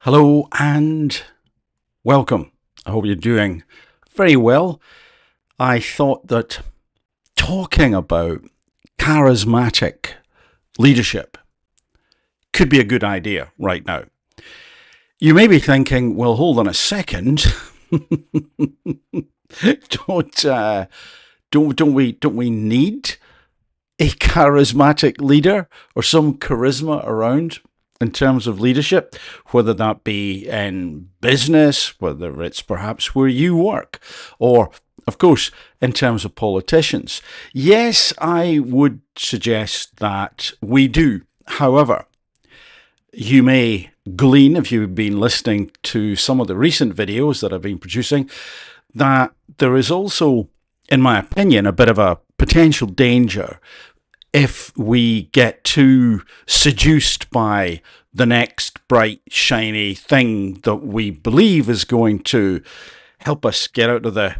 Hello and welcome. I hope you're doing very well. I thought that talking about charismatic leadership could be a good idea right now. You may be thinking, well, hold on a second. don't, uh, don't we need a charismatic leader or some charisma around in terms of leadership, whether that be in business, whether it's perhaps where you work, or of course, in terms of politicians? Yes, I would suggest that we do. However, you may glean, if you've been listening to some of the recent videos that I've been producing, that there is also, in my opinion, a bit of a potential danger if we get too seduced by the next bright, shiny thing that we believe is going to help us get out of the,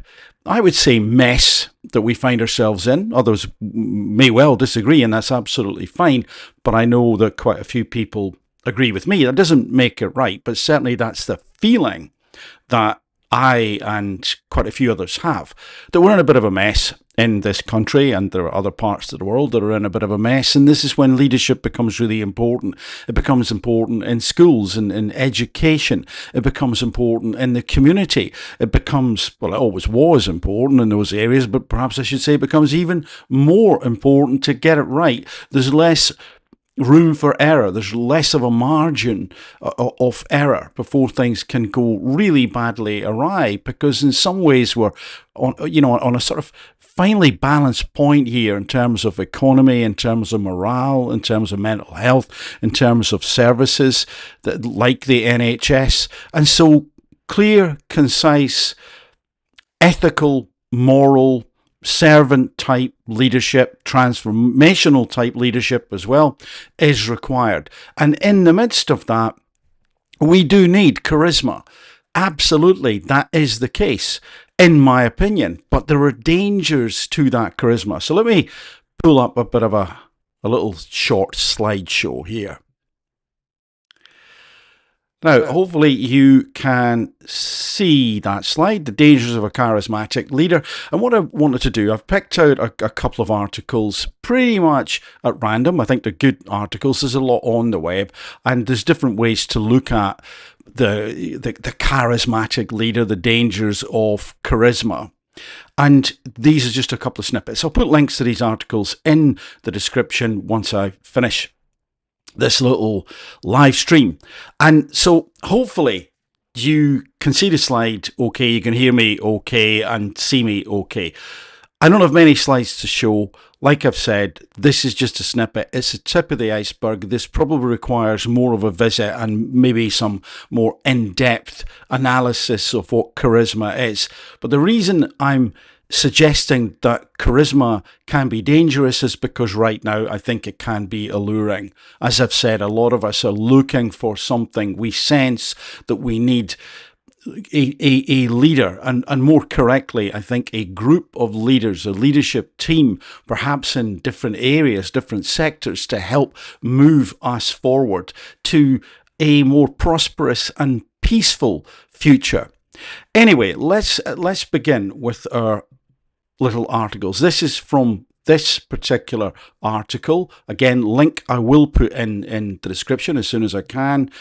I would say, mess that we find ourselves in. Others may well disagree, and that's absolutely fine, but I know that quite a few people agree with me. That doesn't make it right, but certainly that's the feeling that I and quite a few others have, that we're in a bit of a mess in this country, and there are other parts of the world that are in a bit of a mess, and this is when leadership becomes really important. It becomes important in schools and in education. It becomes important in the community. It becomes, well, it always was important in those areas, but perhaps I should say it becomes even more important to get it right. There's less room for error. There's less of a margin of error before things can go really badly awry, because in some ways we're on a sort of finely balanced point here in terms of economy, in terms of morale, in terms of mental health, in terms of services that, like the NHS. And so clear, concise, ethical, moral, servant type leadership, transformational type leadership as well, is required. And in the midst of that, we do need charisma. Absolutely, that is the case, in my opinion. But there are dangers to that charisma. So let me pull up a bit of a little short slideshow here. Now, hopefully you can see that slide, the dangers of a charismatic leader. And what I wanted to do, I've picked out a couple of articles pretty much at random. I think they're good articles. There's a lot on the web, and there's different ways to look at the charismatic leader, the dangers of charisma. And these are just a couple of snippets. I'll put links to these articles in the description once I finish this little live stream. And so hopefully you can see the slide okay, you can hear me okay, and see me okay. I don't have many slides to show. Like I've said, this is just a snippet. It's the tip of the iceberg. This probably requires more of a visit and maybe some more in-depth analysis of what charisma is. But the reason I'm suggesting that charisma can be dangerous is because right now I think it can be alluring. As I've said, a lot of us are looking for something. We sense that we need a leader, and more correctly, I think a group of leaders, a leadership team, perhaps in different areas, different sectors, to help move us forward to a more prosperous and peaceful future. Anyway, let's begin with our little articles. This is from this particular article. Again, link I will put in the description as soon as I can.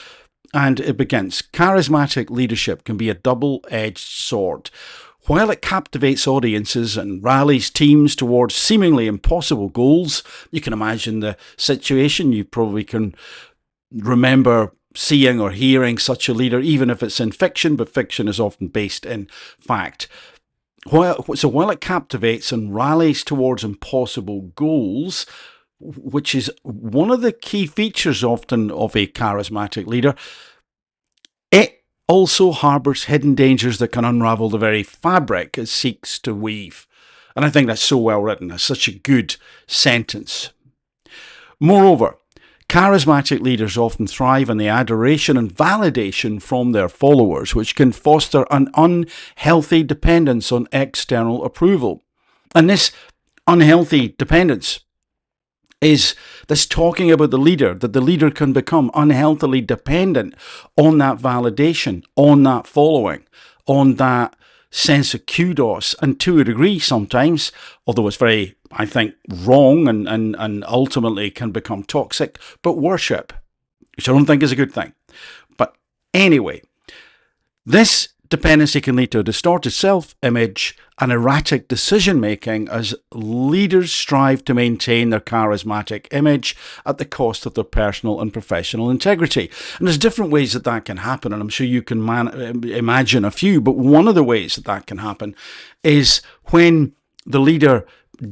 And it begins, charismatic leadership can be a double-edged sword. While it captivates audiences and rallies teams towards seemingly impossible goals, you can imagine the situation. You probably can remember seeing or hearing such a leader, even if it's in fiction, but fiction is often based in fact. While it captivates and rallies towards impossible goals, which is one of the key features often of a charismatic leader, it also harbours hidden dangers that can unravel the very fabric it seeks to weave. And I think that's so well written. It's such a good sentence. Moreover, charismatic leaders often thrive on the adoration and validation from their followers, which can foster an unhealthy dependence on external approval. And this unhealthy dependence is this talking about the leader, that the leader can become unhealthily dependent on that validation, on that following, on that sense of kudos, and to a degree sometimes, although it's very, I think, wrong and ultimately can become toxic, but worship, which I don't think is a good thing. But anyway, this dependency can lead to a distorted self-image and erratic decision-making as leaders strive to maintain their charismatic image at the cost of their personal and professional integrity. And there's different ways that that can happen, and I'm sure you can imagine a few, but one of the ways that that can happen is when the leader,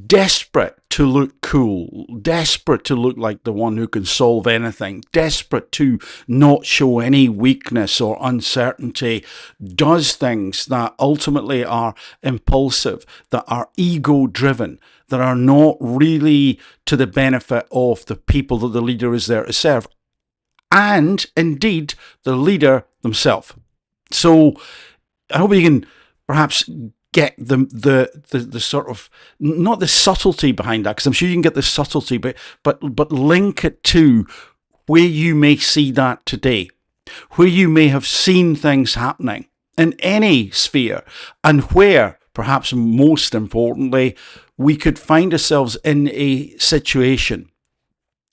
desperate to look cool, desperate to look like the one who can solve anything, desperate to not show any weakness or uncertainty, does things that ultimately are impulsive, that are ego-driven, that are not really to the benefit of the people that the leader is there to serve, and indeed the leader themselves. So I hope you can perhaps get the sort of, not the subtlety behind that, because I'm sure you can get the subtlety, but link it to where you may see that today, where you may have seen things happening in any sphere, and where, perhaps most importantly, we could find ourselves in a situation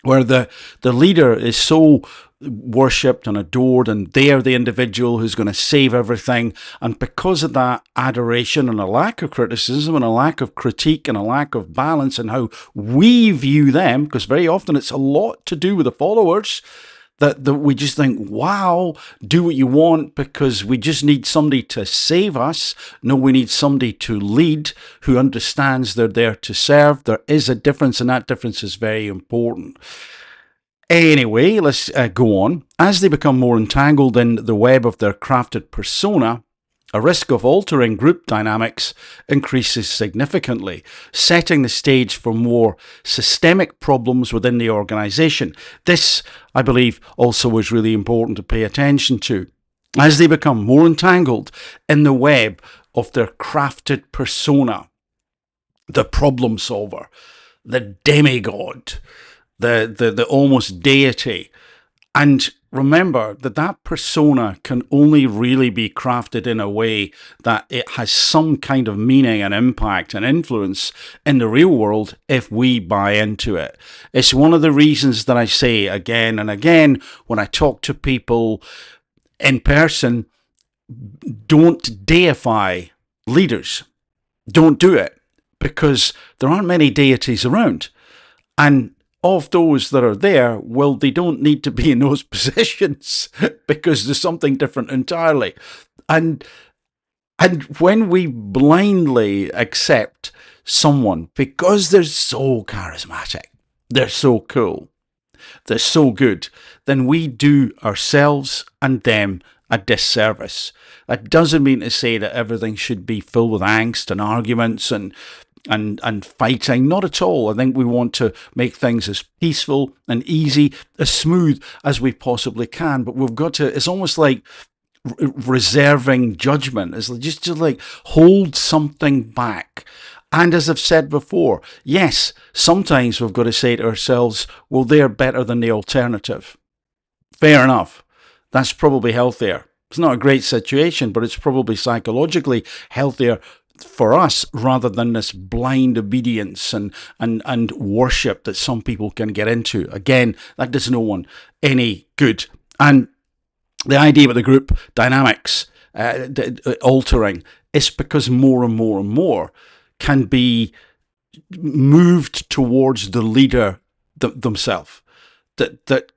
where the leader is so worshipped and adored, and they're the individual who's going to save everything. And because of that adoration and a lack of criticism and a lack of critique and a lack of balance in how we view them, because very often it's a lot to do with the followers, that we just think, wow, do what you want because we just need somebody to save us. No, we need somebody to lead who understands they're there to serve. There is a difference, and that difference is very important. Anyway, let's go on. As they become more entangled in the web of their crafted persona, a risk of altering group dynamics increases significantly, setting the stage for more systemic problems within the organisation. This, I believe, also is really important to pay attention to. As they become more entangled in the web of their crafted persona, the problem solver, the demigod, the almost deity. And remember that that persona can only really be crafted in a way that it has some kind of meaning and impact and influence in the real world if we buy into it. It's one of the reasons that I say again and again when I talk to people in person, don't deify leaders. Don't do it, because there aren't many deities around. And of those that are there, well, they don't need to be in those positions because there's something different entirely. And when we blindly accept someone because they're so charismatic, they're so cool, they're so good, then we do ourselves and them a disservice. That doesn't mean to say that everything should be filled with angst and arguments and fighting. Not at all. I think we want to make things as peaceful and easy, as smooth as we possibly can. But we've got to, it's almost like reserving judgment. It's just to like hold something back. And as I've said before, yes, sometimes we've got to say to ourselves, well, they're better than the alternative. Fair enough. That's probably healthier. It's not a great situation, but it's probably psychologically healthier for us rather than this blind obedience and worship that some people can get into. Again, that does no one any good. And the idea with the group dynamics altering is because more and more and more can be moved towards the leader themselves. That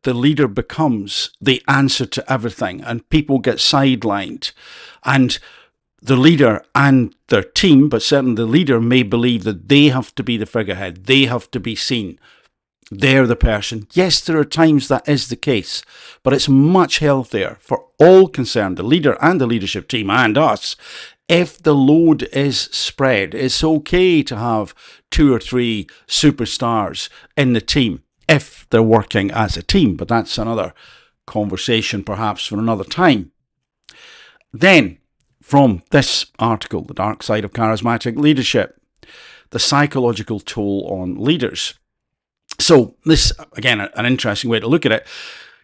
the leader becomes the answer to everything, and people get sidelined. And the leader and their team, but certainly the leader, may believe that they have to be the figurehead. They have to be seen. They're the person. Yes, there are times that is the case, but it's much healthier for all concerned, the leader and the leadership team and us, if the load is spread. It's okay to have 2 or 3 superstars in the team if they're working as a team, but that's another conversation perhaps for another time. Then, from this article, The Dark Side of Charismatic Leadership, the psychological toll on leaders. So this, again, an interesting way to look at it.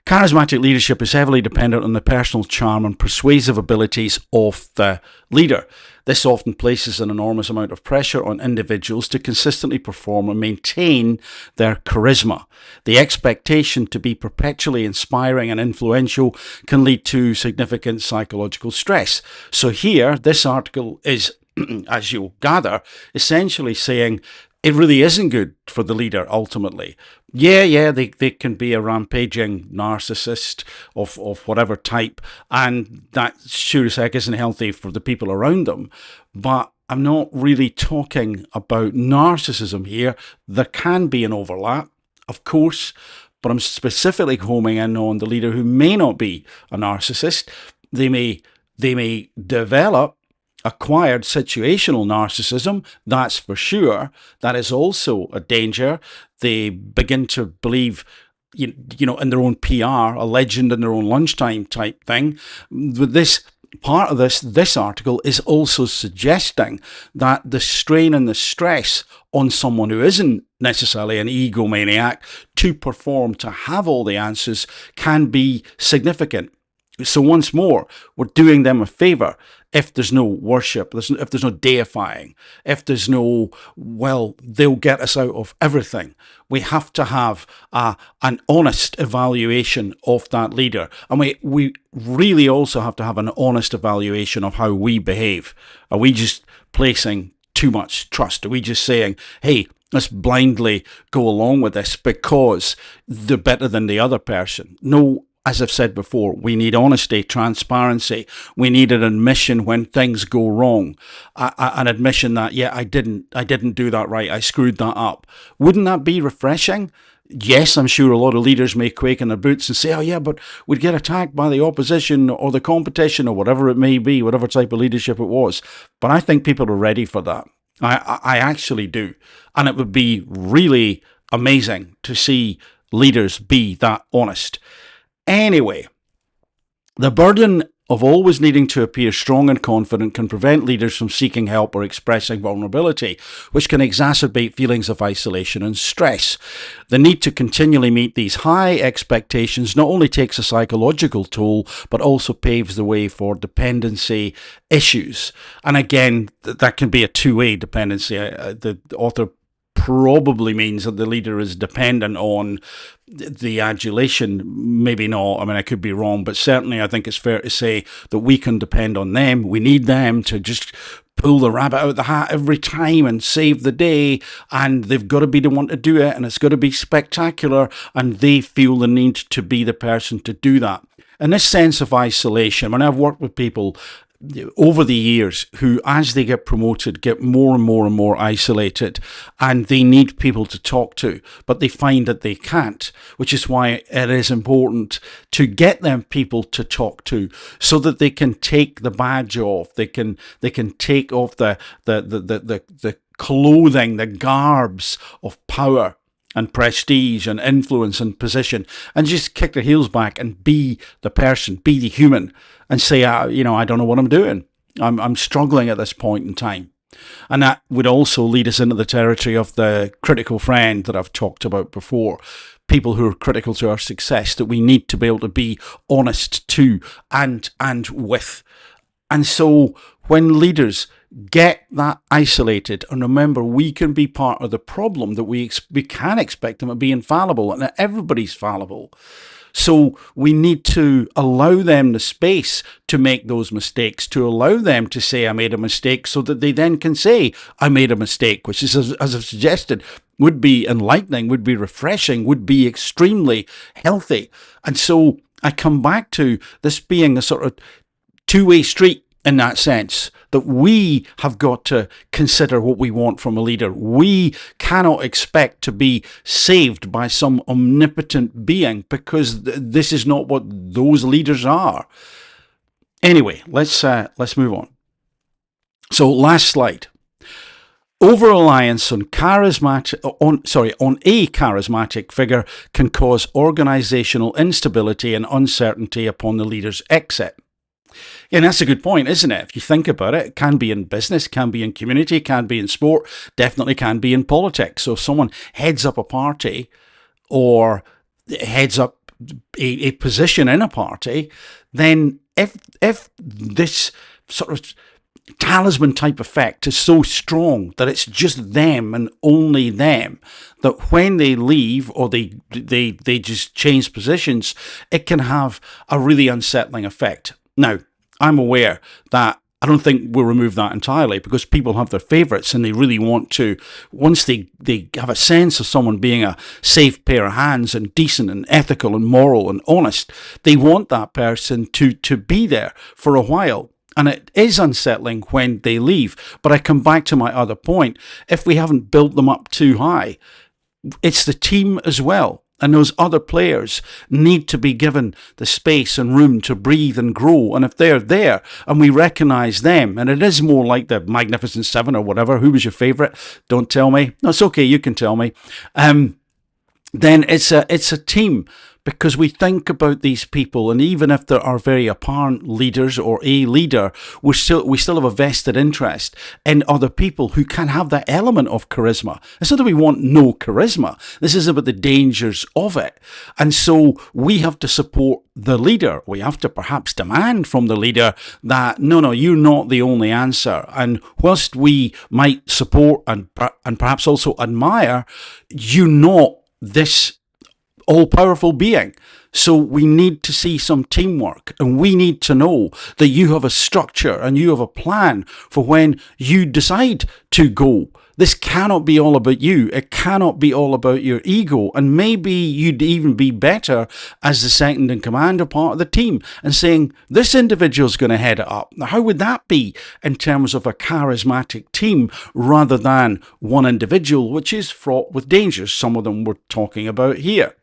Charismatic leadership is heavily dependent on the personal charm and persuasive abilities of the leader. This often places an enormous amount of pressure on individuals to consistently perform and maintain their charisma. The expectation to be perpetually inspiring and influential can lead to significant psychological stress. So here, this article is, as you'll gather, essentially saying it really isn't good for the leader ultimately. Yeah, they can be a rampaging narcissist of whatever type, and that sure as heck isn't healthy for the people around them. But I'm not really talking about narcissism here. There can be an overlap, of course, but I'm specifically homing in on the leader who may not be a narcissist. They may develop acquired situational narcissism, that's for sure. That is also a danger. They begin to believe, in their own PR, a legend in their own lunchtime type thing. But this part of this article is also suggesting that the strain and the stress on someone who isn't necessarily an egomaniac to perform, to have all the answers, can be significant. So once more, we're doing them a favour if there's no worship, if there's no deifying, if there's no, well, they'll get us out of everything. We have to have an honest evaluation of that leader. And we really also have to have an honest evaluation of how we behave. Are we just placing too much trust? Are we just saying, hey, let's blindly go along with this because they're better than the other person? No. As I've said before, we need honesty, transparency. We need an admission when things go wrong, an admission that, yeah, I didn't do that right. I screwed that up. Wouldn't that be refreshing? Yes, I'm sure a lot of leaders may quake in their boots and say, oh yeah, but we'd get attacked by the opposition or the competition or whatever it may be, whatever type of leadership it was. But I think people are ready for that. I actually do. And it would be really amazing to see leaders be that honest. Anyway, the burden of always needing to appear strong and confident can prevent leaders from seeking help or expressing vulnerability, which can exacerbate feelings of isolation and stress. The need to continually meet these high expectations not only takes a psychological toll, but also paves the way for dependency issues. And again, that can be a two-way dependency. The author probably means that the leader is dependent on the adulation. Maybe not. I mean, I could be wrong, but certainly I think it's fair to say that we can depend on them. We need them to just pull the rabbit out of the hat every time and save the day, and they've got to be the one to do it, and it's got to be spectacular, and they feel the need to be the person to do that. And this sense of isolation, when I've worked with people over the years who, as they get promoted, get more and more and more isolated, and they need people to talk to, but they find that they can't, which is why it is important to get them people to talk to so that they can take the badge off, they can take off the clothing, the garbs of power and prestige and influence and position, and just kick their heels back and be the person, be the human, and say, I don't know what I'm doing. I'm struggling at this point in time. And that would also lead us into the territory of the critical friend that I've talked about before. People who are critical to our success that we need to be able to be honest to and with. And so when leaders get that isolated, and remember, we can be part of the problem, that we can expect them to be infallible, and that everybody's fallible. So we need to allow them the space to make those mistakes, to allow them to say, I made a mistake, so that they then can say, I made a mistake, which is, as I've suggested, would be enlightening, would be refreshing, would be extremely healthy. And so I come back to this being a sort of two-way street in that sense, that we have got to consider what we want from a leader. We cannot expect to be saved by some omnipotent being, because this is not what those leaders are. Anyway, let's move on. So last slide. Over-reliance on a charismatic figure can cause organizational instability and uncertainty upon the leader's exit. Yeah, and that's a good point, isn't it? If you think about it, it can be in business, can be in community, can be in sport, definitely can be in politics. So if someone heads up a party or heads up a position in a party, then if this sort of talisman type effect is so strong that it's just them and only them, that when they leave or they just change positions, it can have a really unsettling effect. Now, I'm aware that I don't think we'll remove that entirely, because people have their favourites and they really want to, once they have a sense of someone being a safe pair of hands and decent and ethical and moral and honest, they want that person to be there for a while. And it is unsettling when they leave. But I come back to my other point. If we haven't built them up too high, it's the team as well. And those other players need to be given the space and room to breathe and grow. And if they're there and we recognise them, and it is more like the Magnificent Seven or whatever, who was your favourite? Don't tell me. No, it's okay, you can tell me. Then it's a team, because we think about these people, and even if there are very apparent leaders or a leader, we still have a vested interest in other people who can have that element of charisma. It's not that we want no charisma. This is about the dangers of it. And so we have to support the leader. We have to perhaps demand from the leader that, no, you're not the only answer. And whilst we might support and perhaps also admire, you're not this all-powerful being. So we need to see some teamwork, and we need to know that you have a structure and you have a plan for when you decide to go. This cannot be all about you. It cannot be all about your ego. And maybe you'd even be better as the second in command or part of the team and saying, this individual's going to head it up. Now, how would that be in terms of a charismatic team rather than one individual, which is fraught with dangers? Some of them we're talking about here.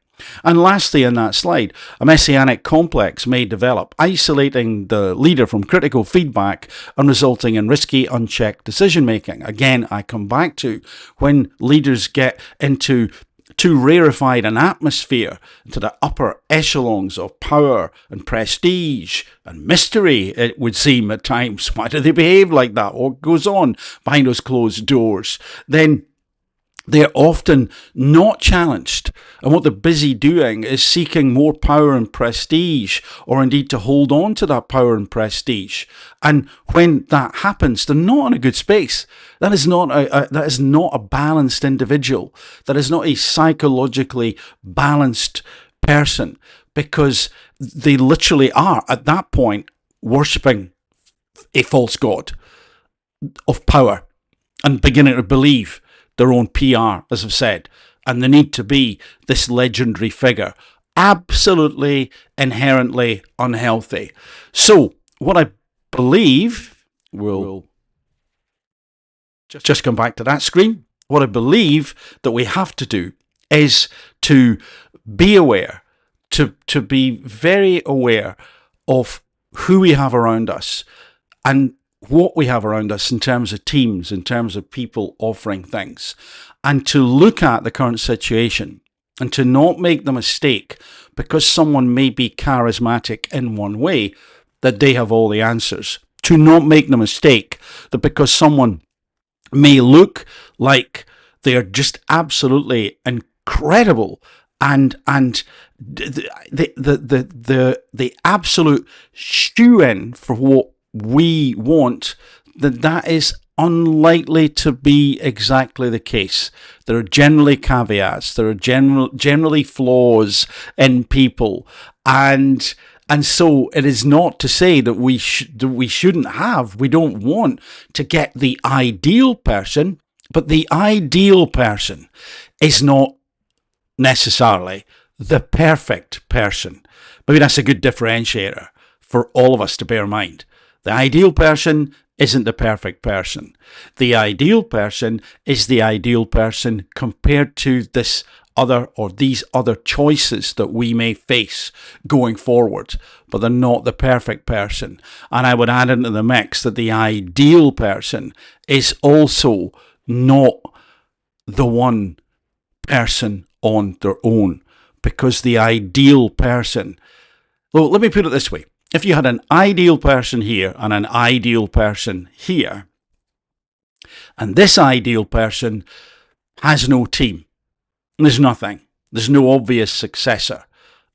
And lastly, in that slide, a messianic complex may develop, isolating the leader from critical feedback and resulting in risky, unchecked decision making. Again, I come back to when leaders get into too rarefied an atmosphere, to the upper echelons of power and prestige and mystery, it would seem at times. Why do they behave like that? What goes on behind those closed doors? Then they're often not challenged, and what they're busy doing is seeking more power and prestige, or indeed to hold on to that power and prestige. And when that happens, they're not in a good space. That is not a balanced individual. That is not a psychologically balanced person, because they literally are at that point worshipping a false god of power and beginning to believe their own PR, as I've said, and they need to be this legendary figure. Absolutely, inherently unhealthy. So, what I believe, we'll just come back to that screen. What I believe that we have to do is to be aware, to be very aware of who we have around us and what we have around us in terms of teams, in terms of people offering things, and to look at the current situation and to not make the mistake, because someone may be charismatic in one way, that they have all the answers. To not make the mistake that because someone may look like they are just absolutely incredible and the absolute shoe-in for what we want, that is unlikely to be exactly the case. There are generally caveats. There are generally flaws in people, and so it is not to say that we shouldn't have. We don't want to get the ideal person, but the ideal person is not necessarily the perfect person. Maybe that's a good differentiator for all of us to bear in mind. The ideal person isn't the perfect person. The ideal person is the ideal person compared to this other or these other choices that we may face going forward, but they're not the perfect person. And I would add into the mix that the ideal person is also not the one person on their own, because the ideal person, well, let me put it this way. if you had an ideal person here and an ideal person here, and this ideal person has no team, there's nothing, there's no obvious successor,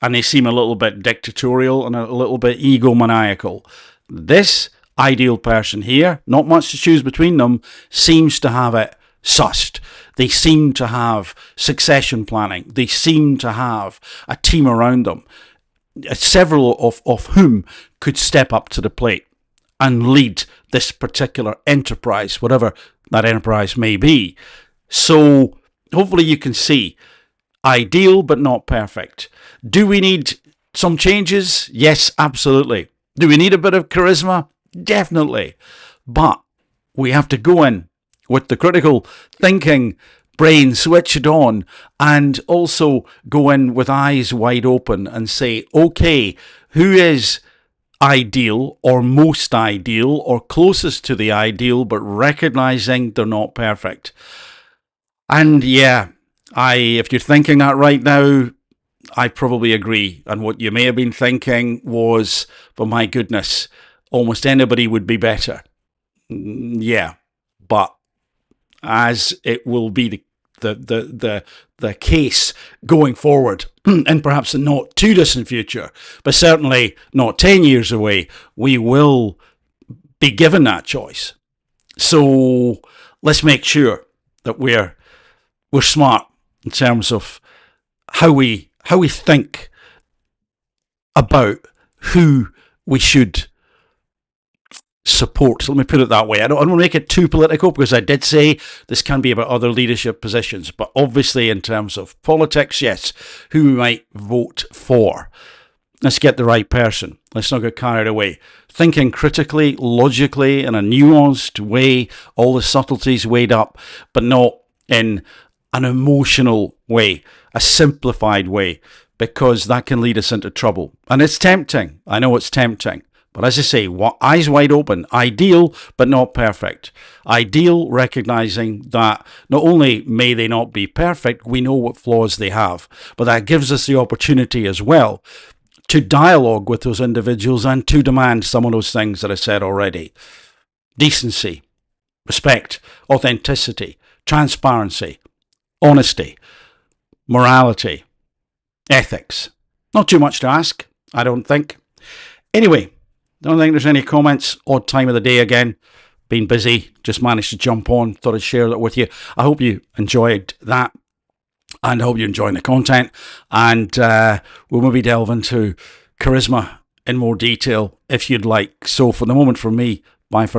and they seem a little bit dictatorial and a little bit egomaniacal. This ideal person here, not much to choose between them, seems to have it sussed. They seem to have succession planning. They seem to have a team around them, several of whom could step up to the plate and lead this particular enterprise, whatever that enterprise may be. So hopefully you can see, ideal but not perfect. Do we need some changes? Yes, absolutely. Do we need a bit of charisma? Definitely. But we have to go in with the critical thinking brain switched on, and also go in with eyes wide open and say, okay, who is ideal or most ideal or closest to the ideal, but recognizing they're not perfect. And yeah, if you're thinking that right now, I probably agree. And what you may have been thinking was, but my goodness, almost anybody would be better. Yeah, but as it will be the case going forward, and perhaps in not too distant future, but certainly not 10 years away, we will be given that choice. So let's make sure that we're smart in terms of how we think about who we should support. So let me put it that way. I don't want to make it too political, because I did say this can be about other leadership positions, but obviously in terms of politics, yes, who we might vote for. Let's get the right person. Let's not get carried away. Thinking critically, logically, in a nuanced way, all the subtleties weighed up, but not in an emotional way, a simplified way, because that can lead us into trouble. And it's tempting. I know it's tempting. But as I say, eyes wide open, ideal but not perfect. Ideal, recognizing that not only may they not be perfect, we know what flaws they have, but that gives us the opportunity as well to dialogue with those individuals and to demand some of those things that I said already. Decency, respect, authenticity, transparency, honesty, morality, ethics. Not too much to ask, I don't think. Anyway, don't think there's any comments. Odd time of the day again. Been busy. Just managed to jump on. Thought I'd share that with you. I hope you enjoyed that. And I hope you're enjoying the content. And we'll maybe delve into charisma in more detail if you'd like. So for the moment, from me, bye for